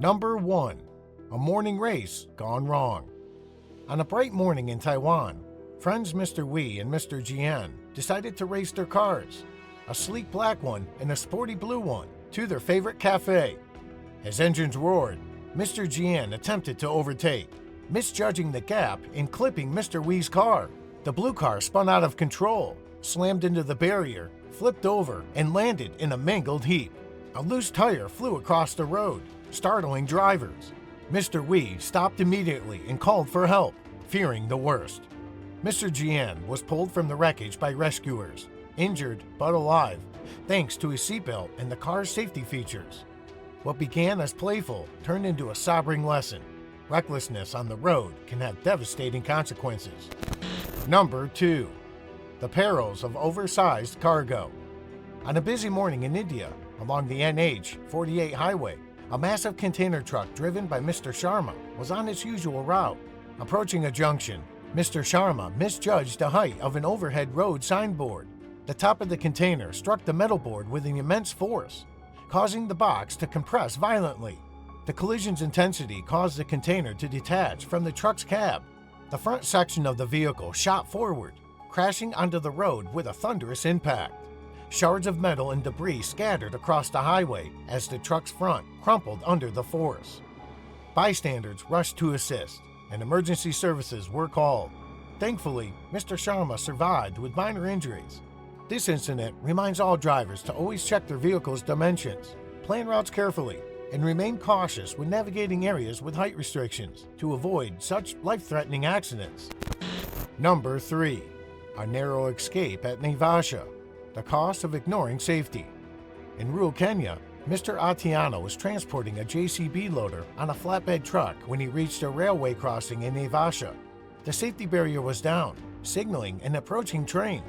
Number 1. A morning race gone wrong. On a bright morning in Taiwan, friends Mr. Wee and Mr. Jian decided to race their cars, a sleek black one and a sporty blue one, to their favorite cafe. As engines roared, Mr. Jian attempted to overtake, misjudging the gap and clipping Mr. Wee's car. The blue car spun out of control, slammed into the barrier, flipped over, and landed in a mangled heap. A loose tire flew across the road, startling drivers. Mr. Wee stopped immediately and called for help, fearing the worst. Mr. Jian was pulled from the wreckage by rescuers, injured but alive, thanks to his seatbelt and the car's safety features. What began as playful turned into a sobering lesson. Recklessness on the road can have devastating consequences. Number 2. The perils of oversized cargo. On a busy morning in India, along the NH-48 highway, a massive container truck driven by Mr. Sharma was on its usual route. Approaching a junction, Mr. Sharma misjudged the height of an overhead road signboard. The top of the container struck the metal board with an immense force, causing the box to compress violently. The collision's intensity caused the container to detach from the truck's cab. The front section of the vehicle shot forward, crashing onto the road with a thunderous impact. Shards of metal and debris scattered across the highway as the truck's front crumpled under the force. Bystanders rushed to assist, and emergency services were called. Thankfully, Mr. Sharma survived with minor injuries. This incident reminds all drivers to always check their vehicle's dimensions, plan routes carefully, and remain cautious when navigating areas with height restrictions to avoid such life-threatening accidents. Number 3. A narrow escape at Naivasha. The cost of ignoring safety. In rural Kenya, Mr. Atiano was transporting a JCB loader on a flatbed truck when he reached a railway crossing in Naivasha. The safety barrier was down, signaling an approaching train.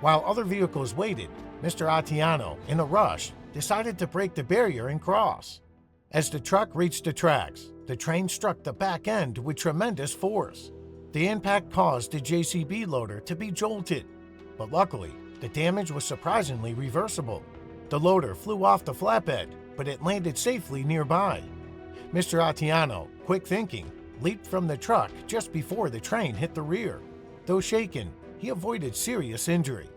While other vehicles waited, Mr. Atiano, in a rush, decided to break the barrier and cross. As the truck reached the tracks, the train struck the back end with tremendous force. The impact caused the JCB loader to be jolted, but luckily, the damage was surprisingly reversible. The loader flew off the flatbed, but it landed safely nearby. Mr. Atiano, quick thinking, leaped from the truck just before the train hit the rear. Though shaken, he avoided serious injury.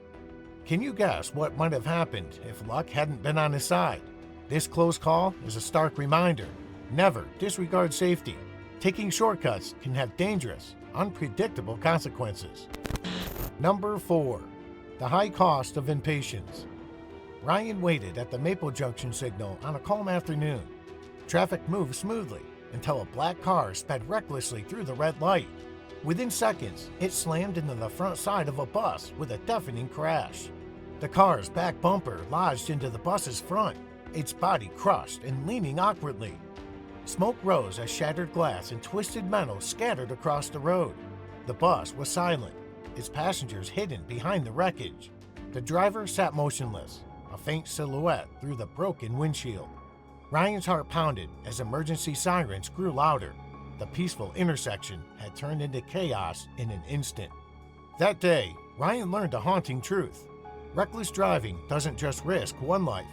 Can you guess what might have happened if luck hadn't been on his side? This close call is a stark reminder. Never disregard safety. Taking shortcuts can have dangerous, unpredictable consequences. Number 4. The high cost of impatience. Ryan waited at the Maple Junction signal on a calm afternoon. Traffic moved smoothly until a black car sped recklessly through the red light. Within seconds, it slammed into the front side of a bus with a deafening crash. The car's back bumper lodged into the bus's front, its body crushed and leaning awkwardly. Smoke rose as shattered glass and twisted metal scattered across the road. The bus was silent, its passengers hidden behind the wreckage. The driver sat motionless, a faint silhouette through the broken windshield. Ryan's heart pounded as emergency sirens grew louder. The peaceful intersection had turned into chaos in an instant. That day, Ryan learned a haunting truth. Reckless driving doesn't just risk one life,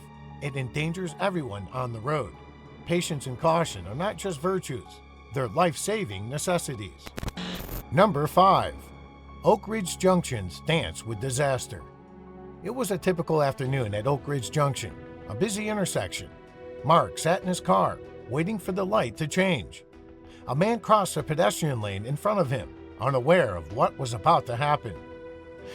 it endangers everyone on the road. Patience and caution are not just virtues, they're life-saving necessities. Number 5. Oak Ridge Junction's dance with disaster. It was a typical afternoon at Oak Ridge Junction, a busy intersection. Mark sat in his car, waiting for the light to change. A man crossed a pedestrian lane in front of him, unaware of what was about to happen.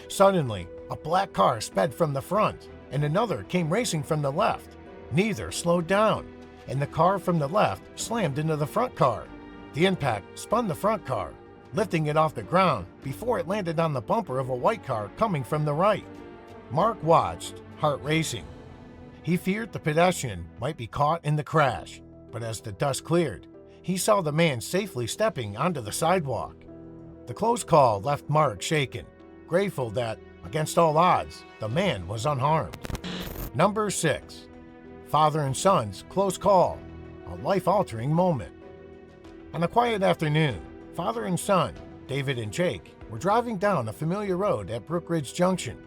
Suddenly, a black car sped from the front, and another came racing from the left. Neither slowed down, and the car from the left slammed into the front car. The impact spun the front car, lifting it off the ground before it landed on the bumper of a white car coming from the right. Mark watched, heart racing. He feared the pedestrian might be caught in the crash, but as the dust cleared, he saw the man safely stepping onto the sidewalk. The close call left Mark shaken, grateful that, against all odds, the man was unharmed. Number 6. Father and son's close call, a life-altering moment. On a quiet afternoon, father and son, David and Jake, were driving down a familiar road at Brook Ridge Junction,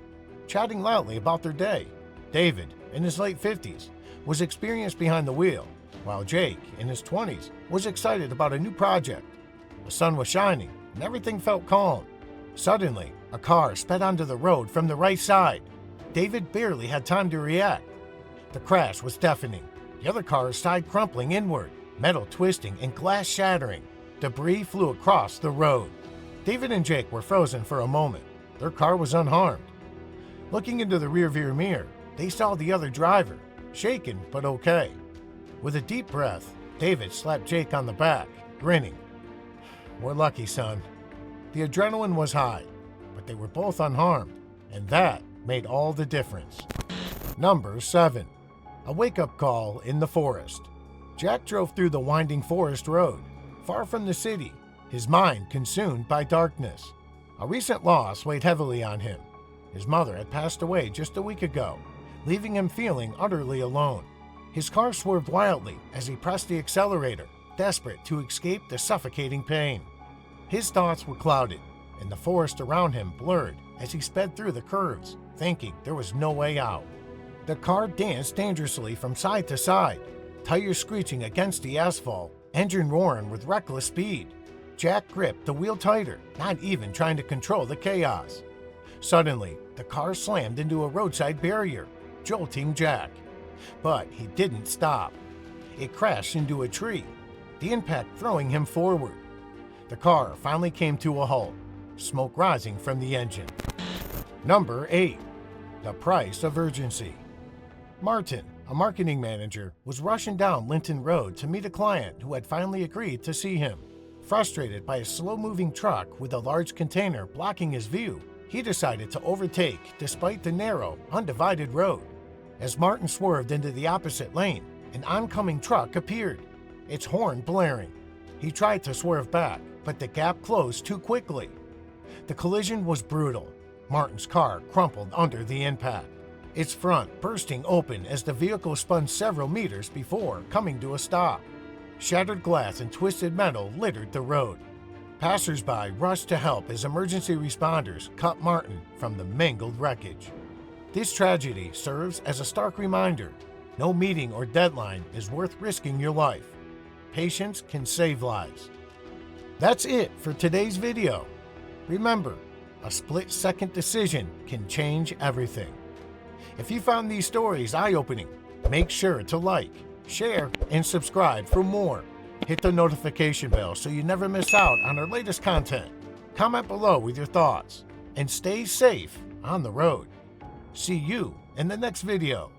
chatting loudly about their day. David, in his late 50s, was experienced behind the wheel while Jake, in his 20s, was excited about a new project. The sun was shining and everything felt calm. Suddenly, a car sped onto the road from the right side. David barely had time to react. The crash was deafening. The other car's side crumpling inward, metal twisting and glass shattering. Debris flew across the road. David and Jake were frozen for a moment. Their car was unharmed. Looking into the rearview mirror, they saw the other driver, shaken but okay. With a deep breath, David slapped Jake on the back, grinning. "We're lucky, son." The adrenaline was high, but they were both unharmed, and that made all the difference. Number 7. A wake-up call in the forest. Jack drove through the winding forest road, far from the city, his mind consumed by darkness. A recent loss weighed heavily on him. His mother had passed away just a week ago, leaving him feeling utterly alone. His car swerved wildly as he pressed the accelerator, desperate to escape the suffocating pain. His thoughts were clouded, and the forest around him blurred as he sped through the curves, thinking there was no way out. The car danced dangerously from side to side, tires screeching against the asphalt, engine roaring with reckless speed. Jack gripped the wheel tighter, not even trying to control the chaos. Suddenly, the car slammed into a roadside barrier, jolting Jack. But he didn't stop. It crashed into a tree, the impact throwing him forward. The car finally came to a halt, smoke rising from the engine. Number 8. The price of urgency. Martin, a marketing manager, was rushing down Linton Road to meet a client who had finally agreed to see him. Frustrated by a slow-moving truck with a large container blocking his view, he decided to overtake despite the narrow, undivided road. As Martin swerved into the opposite lane, an oncoming truck appeared, its horn blaring. He tried to swerve back, but the gap closed too quickly. The collision was brutal. Martin's car crumpled under the impact, its front bursting open as the vehicle spun several meters before coming to a stop. Shattered glass and twisted metal littered the road. Passers-by rushed to help as emergency responders cut Martin from the mangled wreckage. This tragedy serves as a stark reminder: no meeting or deadline is worth risking your life. Patience can save lives. That's it for today's video. Remember, a split-second decision can change everything. If you found these stories eye-opening, make sure to like, share, and subscribe for more. Hit the notification bell so you never miss out on our latest content. Comment below with your thoughts, and stay safe on the road. See you in the next video.